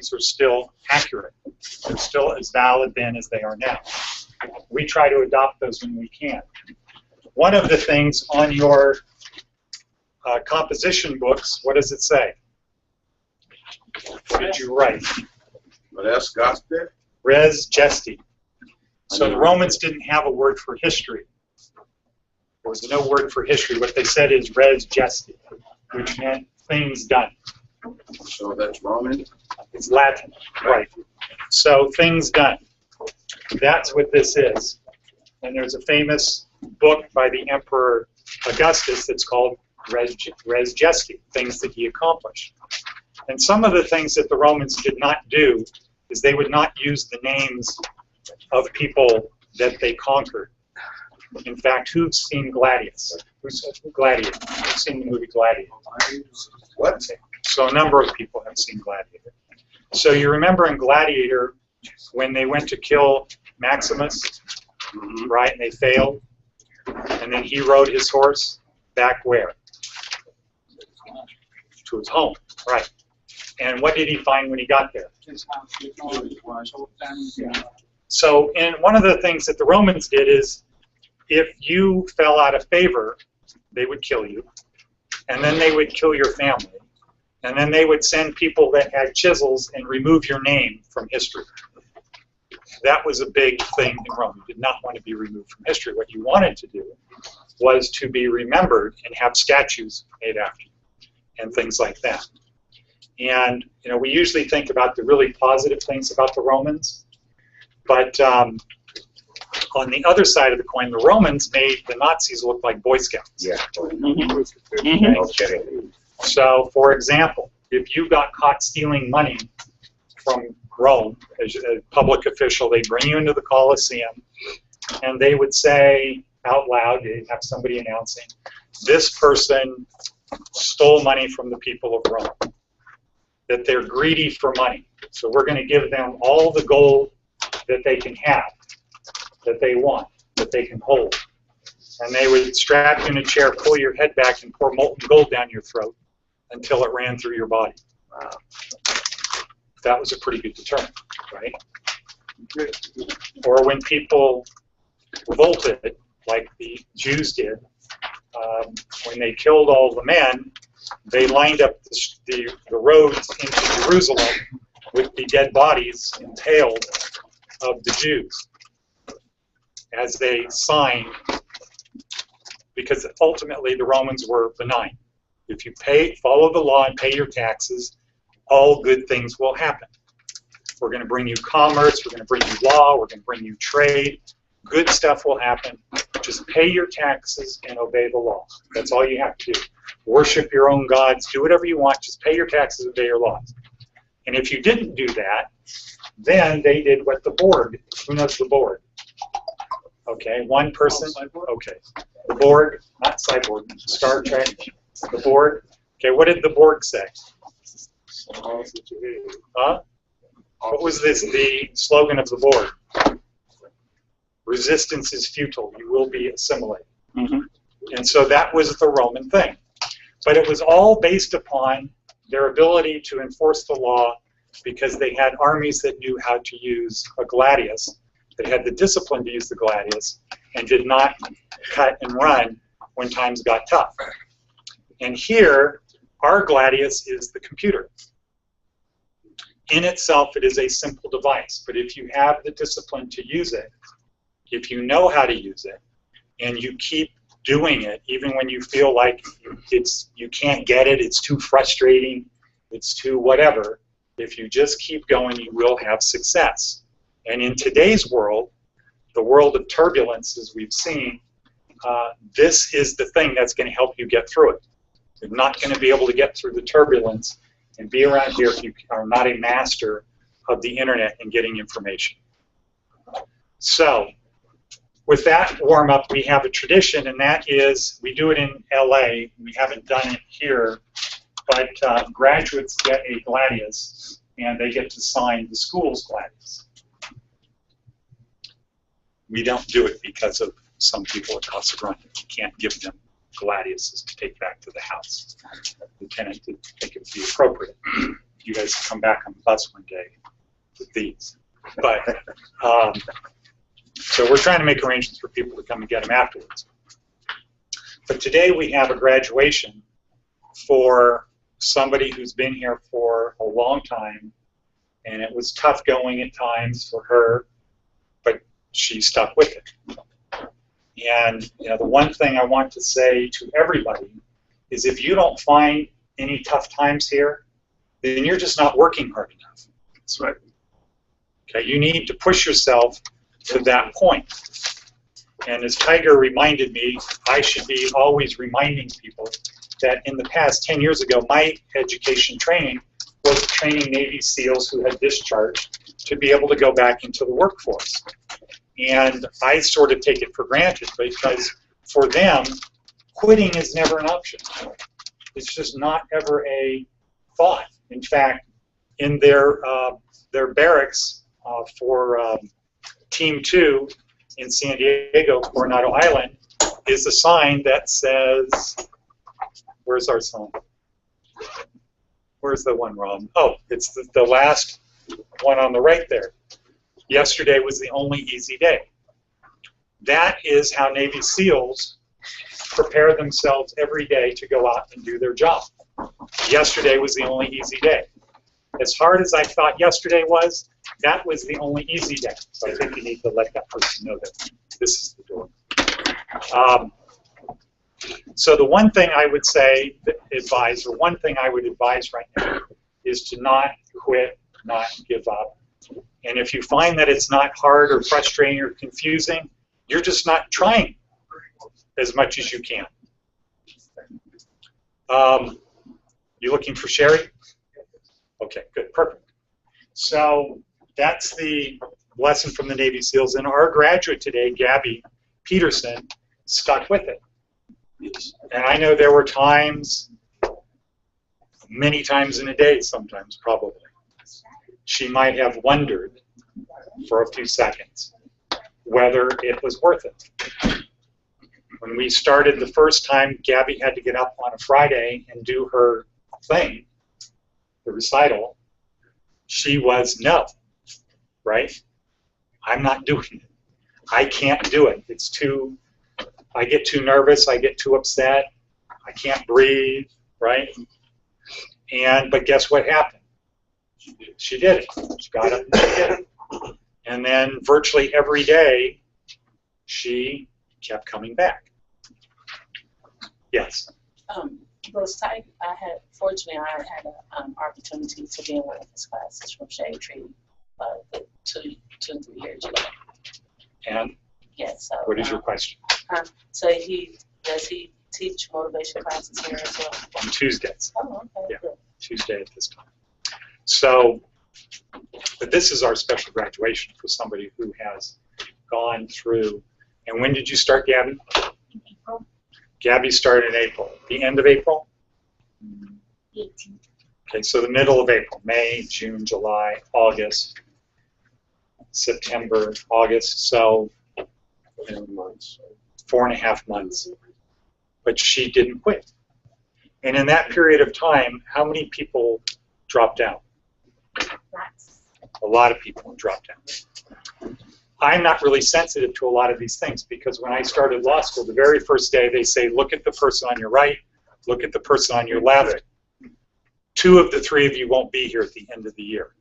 these are still accurate. They're still as valid then as they are now. We try to adopt those when we can. One of the things on your composition books, what does it say? What did you write? Res geste? Res geste. So the Romans didn't have a word for history. There was no word for history. What they said is res geste, which meant things done. So that's Roman? It's Latin, right. So things done. That's what this is. And there's a famous book by the Emperor Augustus that's called Res Geste, things that he accomplished. And some of the things that the Romans did not do is they would not use the names of people that they conquered. In fact, who's seen Gladius? Who's Gladiator? Who's seen the movie Gladiator? What? So a number of people have seen Gladiator. So you remember in Gladiator when they went to kill Maximus, right, and they failed, and then he rode his horse back where? To his home, right. And what did he find when he got there? So, and one of the things that the Romans did is, if you fell out of favor, they would kill you, and then they would kill your family, and then they would send people that had chisels and remove your name from history. That was a big thing in Rome. You did not want to be removed from history. What you wanted to do was to be remembered and have statues made after you and things like that. And you know, we usually think about the really positive things about the Romans, but on the other side of the coin, the Romans made the Nazis look like Boy Scouts. Yeah. Okay. So, for example, if you got caught stealing money from Rome as a public official, they'd bring you into the Colosseum, and they would say out loud, they'd have somebody announcing, this person stole money from the people of Rome, that they're greedy for money. So we're going to give them all the gold that they can have, that they want, that they can hold. And they would strap you in a chair, pull your head back, and pour molten gold down your throat until it ran through your body. Wow. That was a pretty good deterrent, right? Or when people revolted, like the Jews did, when they killed all the men, they lined up the roads into Jerusalem with the dead bodies impaled of the Jews as a sign, because ultimately the Romans were benign. If you follow the law and pay your taxes, all good things will happen. We're going to bring you commerce, we're going to bring you law, we're going to bring you trade. Good stuff will happen. Just pay your taxes and obey the law. That's all you have to do. Worship your own gods, do whatever you want, just pay your taxes and obey your laws. And if you didn't do that, then they did what the board, who knows the board? Okay, one person, okay. The board, not cyborg, Star Trek, the board. Okay, what did the Borg say? Huh? What was the slogan of the board? Resistance is futile, you will be assimilated. And so that was the Roman thing. But it was all based upon their ability to enforce the law, because they had armies that knew how to use a gladius, that had the discipline to use the gladius, and did not cut and run when times got tough. And here, our gladius is the computer. In itself, it is a simple device, but if you have the discipline to use it, if you know how to use it, and you keep doing it, even when you feel like you can't get it, it's too frustrating, it's too whatever, if you just keep going, you will have success. And in today's world, the world of turbulence, as we've seen, this is the thing that's going to help you get through it. You're not going to be able to get through the turbulence and be around here if you are not a master of the internet and getting information. So, with that warm-up, we have a tradition, and that is, we do it in LA, we haven't done it here, but graduates get a gladius, and they get to sign the school's gladius. We don't do it because of some people at Casa Grande. You can't give them gladiuses to take back to the house. The tenant didn't think it would be appropriate. you guys can come back on the bus one day with these. But so we're trying to make arrangements for people to come and get them afterwards. But today we have a graduation for somebody who's been here for a long time, and it was tough going at times for her, but she stuck with it. And the one thing I want to say to everybody is if you don't find any tough times here, then you're just not working hard enough. That's right. Okay, you need to push yourself to that point. And as Tiger reminded me, I should be always reminding people that in the past 10 years ago, my education training was training Navy SEALs who had discharged to be able to go back into the workforce. And I sort of take it for granted because for them, quitting is never an option. It's just not ever a thought. In fact, in their barracks for Team 2 in San Diego, Coronado Island, is a sign that says, where's our sign? Where's the one, Rob? Oh, it's the last one on the right there. Yesterday was the only easy day. That is how Navy SEALs prepare themselves every day to go out and do their job. Yesterday was the only easy day. As hard as I thought yesterday was, that was the only easy day. So I think you need to let that person know that this is the door. So the one thing I would say, advise, or one thing I would advise right now is to not quit, not give up. And if you find that it's not hard or frustrating or confusing, you're just not trying as much as you can. You looking for Sherry? Okay, good, perfect. So that's the lesson from the Navy SEALs. And our graduate today, Gabi Peterson, stuck with it. And I know there were times, many times in a day sometimes, probably, she might have wondered for a few seconds whether it was worth it. When we started the first time, Gabi had to get up on a Friday and do her thing, the recital. She was, no, right? I'm not doing it. I can't do it. It's too, I get too nervous, I get too upset, I can't breathe, right? But guess what happened? She did it. She got up and she did it. And then virtually every day, she kept coming back. Yes? Fortunately, I had an opportunity to be in one of his classes from Shade Tree 2 to 3 years ago. And? Yes. So, what is your question? So does he teach motivation classes here as well? On Tuesdays. Oh, okay. Yeah, good. Tuesday at this time. So, but this is our special graduation for somebody who has gone through. And when did you start, Gabi? In April. Gabi started in April. The end of April? 18th. Okay, so the middle of April. May, June, July, August, September, August. So 4.5 months. But she didn't quit. And in that period of time, how many people dropped out? Lots. A lot of people dropped out. I'm not really sensitive to a lot of these things because when I started law school, the very first day they say, look at the person on your right, look at the person on your left. 2 of the 3 of you won't be here at the end of the year.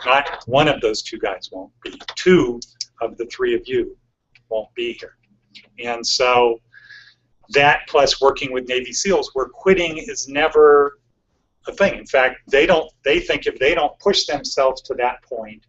Not one of those 2 guys won't be. 2 of the 3 of you won't be here. And so that plus working with Navy SEALs where quitting is never a thing. In fact, they think if they don't push themselves to that point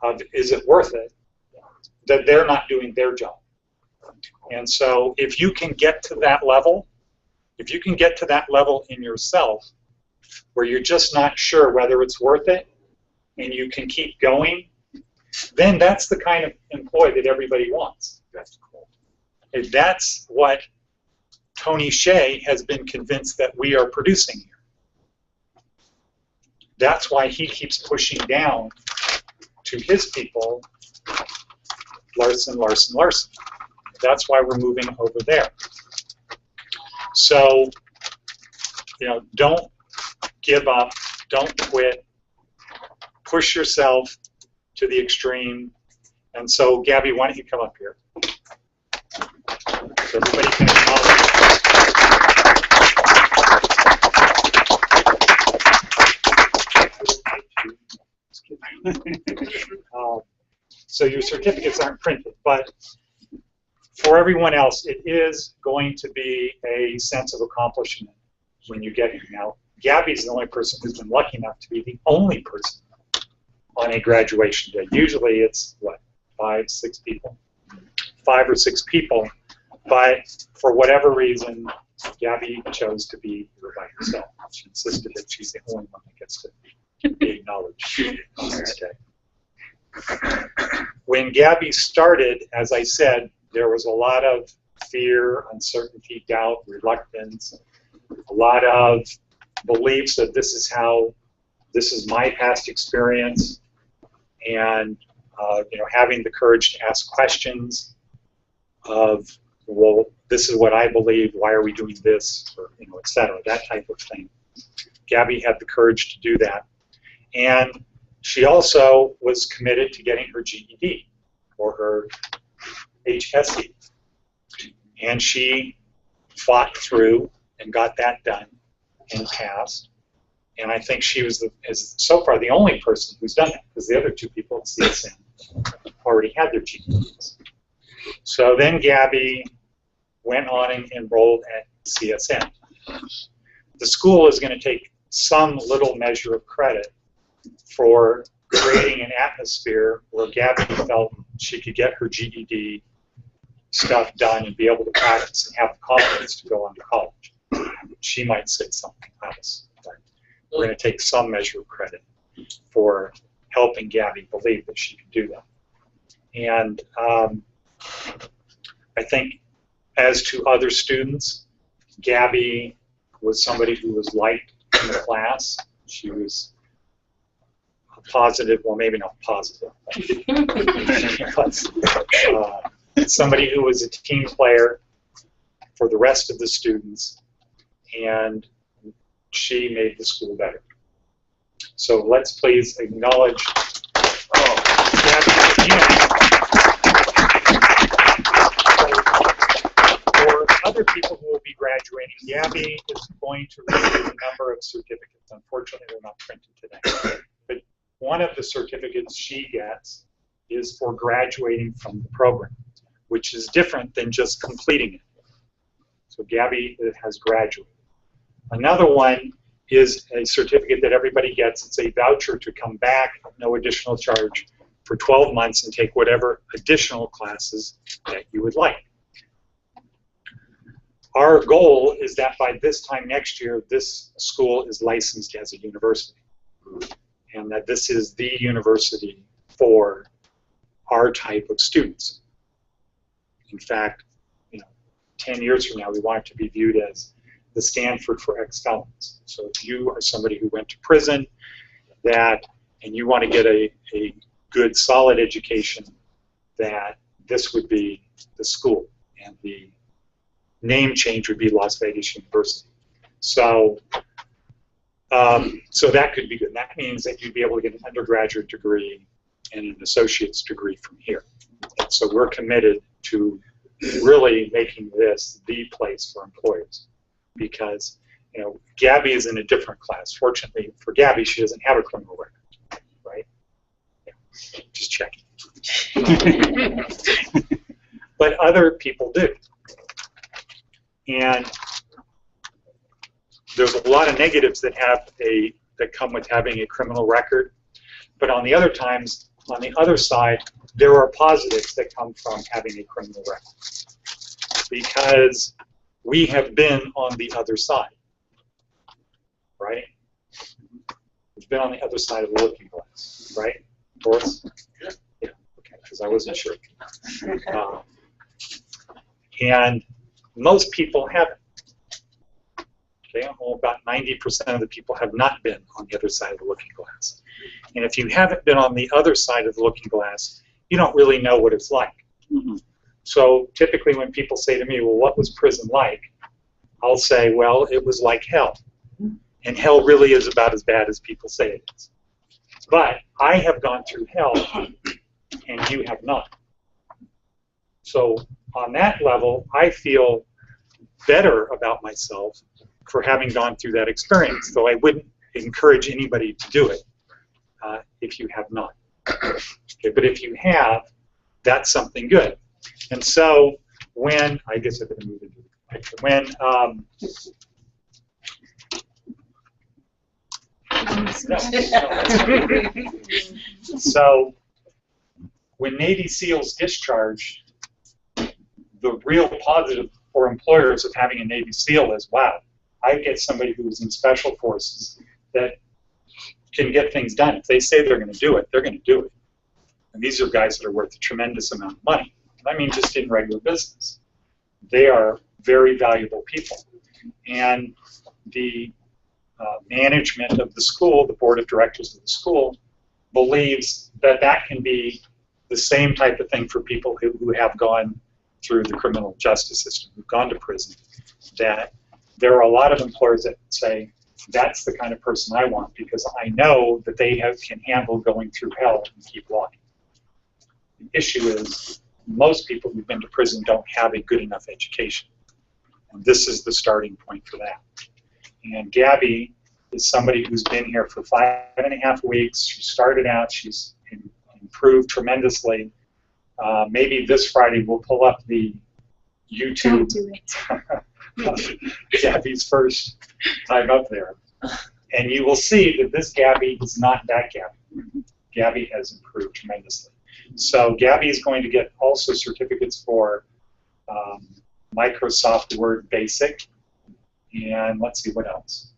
of is it worth it, that they're not doing their job. And so if you can get to that level, if you can get to that level in yourself where you're just not sure whether it's worth it and you can keep going, then that's the kind of employee that everybody wants. And that's what Tony Shea has been convinced that we are producing here. That's why he keeps pushing down to his people, Larson, Larson, Larson. That's why we're moving over there. So, don't give up, don't quit, push yourself to the extreme. And so, Gabi, why don't you come up here? So everybody can acknowledge. So your certificates aren't printed, but for everyone else, it is going to be a sense of accomplishment when you get here. Now, Gabi's the only person who's been lucky enough to be the only person on a graduation day. Usually it's, what, 5 or 6 people? 5 or 6 people, but for whatever reason, Gabi chose to be here by herself. She insisted that she's the only one that gets to be acknowledged on this day. When Gabi started, as I said, there was a lot of fear, uncertainty, doubt, reluctance, a lot of beliefs that this is my past experience, and having the courage to ask questions of, well, this is what I believe, why are we doing this, or et cetera, that type of thing. Gabi had the courage to do that. And she also was committed to getting her GED or her HSE. And she fought through and got that done and passed. And I think she is so far the only person who's done that, because the other 2 people at CSN already had their GEDs. So then Gabi went on and enrolled at CSN. The school is going to take some little measure of credit for creating an atmosphere where Gabi felt she could get her GED stuff done and be able to practice and have the confidence to go on to college. She might say something else, but we're going to take some measure of credit for helping Gabi believe that she could do that. And I think as to other students, Gabi was somebody who was liked in the class. She was positive, well, maybe not positive, but somebody who was a team player for the rest of the students, and she made the school better. So let's please acknowledge Gabi again. For other people who will be graduating, Gabi is going to receive a number of certificates. Unfortunately, they're not printed today. But one of the certificates she gets is for graduating from the program, which is different than just completing it. So Gabi has graduated. Another one is a certificate that everybody gets. It's a voucher to come back at no additional charge for 12 months and take whatever additional classes that you would like. Our goal is that by this time next year, this school is licensed as a university, and that this is the university for our type of students. In fact, 10 years from now, we want it to be viewed as the Stanford for ex-felons. So if you are somebody who went to prison and you want to get a good, solid education, that this would be the school, and the name change would be Las Vegas University. So, so that could be good. That means that you'd be able to get an undergraduate degree and an associate's degree from here. And so we're committed to really making this the place for employers, because Gabi is in a different class. Fortunately for Gabi, she doesn't have a criminal record, right? Yeah. Just checking. But other people do, and there's a lot of negatives that come with having a criminal record. But on the other side, there are positives that come from having a criminal record, because we have been on the other side, right? We've been on the other side of the looking glass, right, Boris? Yeah, okay, because I wasn't sure. And most people haven't. Okay, well, about 90% of the people have not been on the other side of the looking glass. And if you haven't been on the other side of the looking glass, you don't really know what it's like. Mm-hmm. So typically when people say to me, well, what was prison like? I'll say, well, it was like hell. And hell really is about as bad as people say it is. But I have gone through hell, and you have not. So on that level, I feel better about myself for having gone through that experience, though I wouldn't encourage anybody to do it if you have not. Okay, but if you have, that's something good. And so when, I guess I better move into the picture, when, so when Navy SEALs discharge, the real positive for employers of having a Navy SEAL is, wow, I get somebody who's in special forces that can get things done. If they say they're going to do it, they're going to do it. And these are guys that are worth a tremendous amount of money. I mean, just in regular business. They are very valuable people. And the management of the school, the board of directors of the school, believes that that can be the same type of thing for people who have gone through the criminal justice system, who've gone to prison, that there are a lot of employers that say, that's the kind of person I want because I know that they can handle going through hell and keep walking. The issue is most people who've been to prison don't have a good enough education. And this is the starting point for that. And Gabi is somebody who's been here for 5.5 weeks. She started out, she's improved tremendously. Maybe this Friday we'll pull up the YouTube. Don't do it. Gabi's first time up there. And you will see that this Gabi is not that Gabi. Gabi has improved tremendously. So Gabi is going to get also certificates for Microsoft Word Basic, and let's see what else.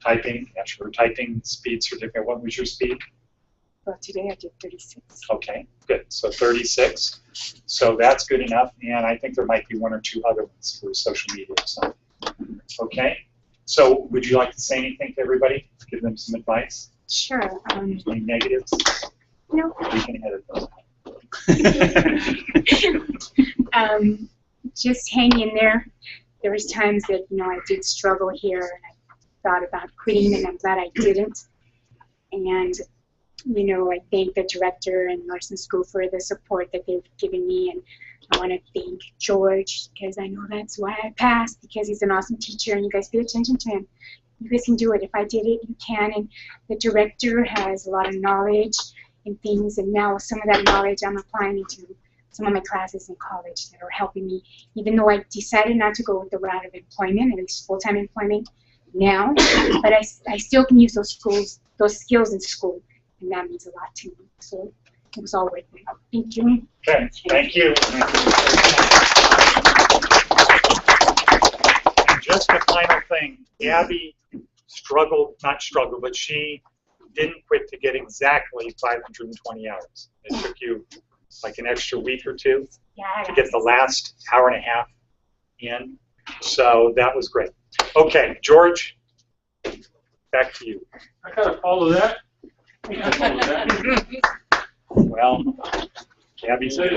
Typing, yeah, sure. Typing speed certificate. What was your speed? Well, today I did 36. Okay, good. So 36. So that's good enough, and I think there might be 1 or 2 other ones for social media or something. Okay. So would you like to say anything to everybody? Give them some advice? Sure. Any negatives? No. We can edit those. Just hang in there. There was times that, I did struggle here, and I thought about quitting, and I'm glad I didn't. And, I thank the director and nursing school for the support that they've given me, and I want to thank George, because I know that's why I passed, because he's an awesome teacher, and you guys pay attention to him. You guys can do it. If I did it, you can. And the director has a lot of knowledge and things, and now some of that knowledge I'm applying into some of my classes in college that are helping me, even though I decided not to go with the route of employment, at least full-time employment now, but I still can use those skills in school, and that means a lot to me. So it was all worth it. Thank you. Okay, thank you. And just a final thing, Gabi not struggled, but she didn't quit to get exactly 520 hours. It took you like an extra week or 2 to get the last hour and a half in. So that was great. Okay, George, back to you. I gotta follow that. I gotta follow that. Well, Gabi said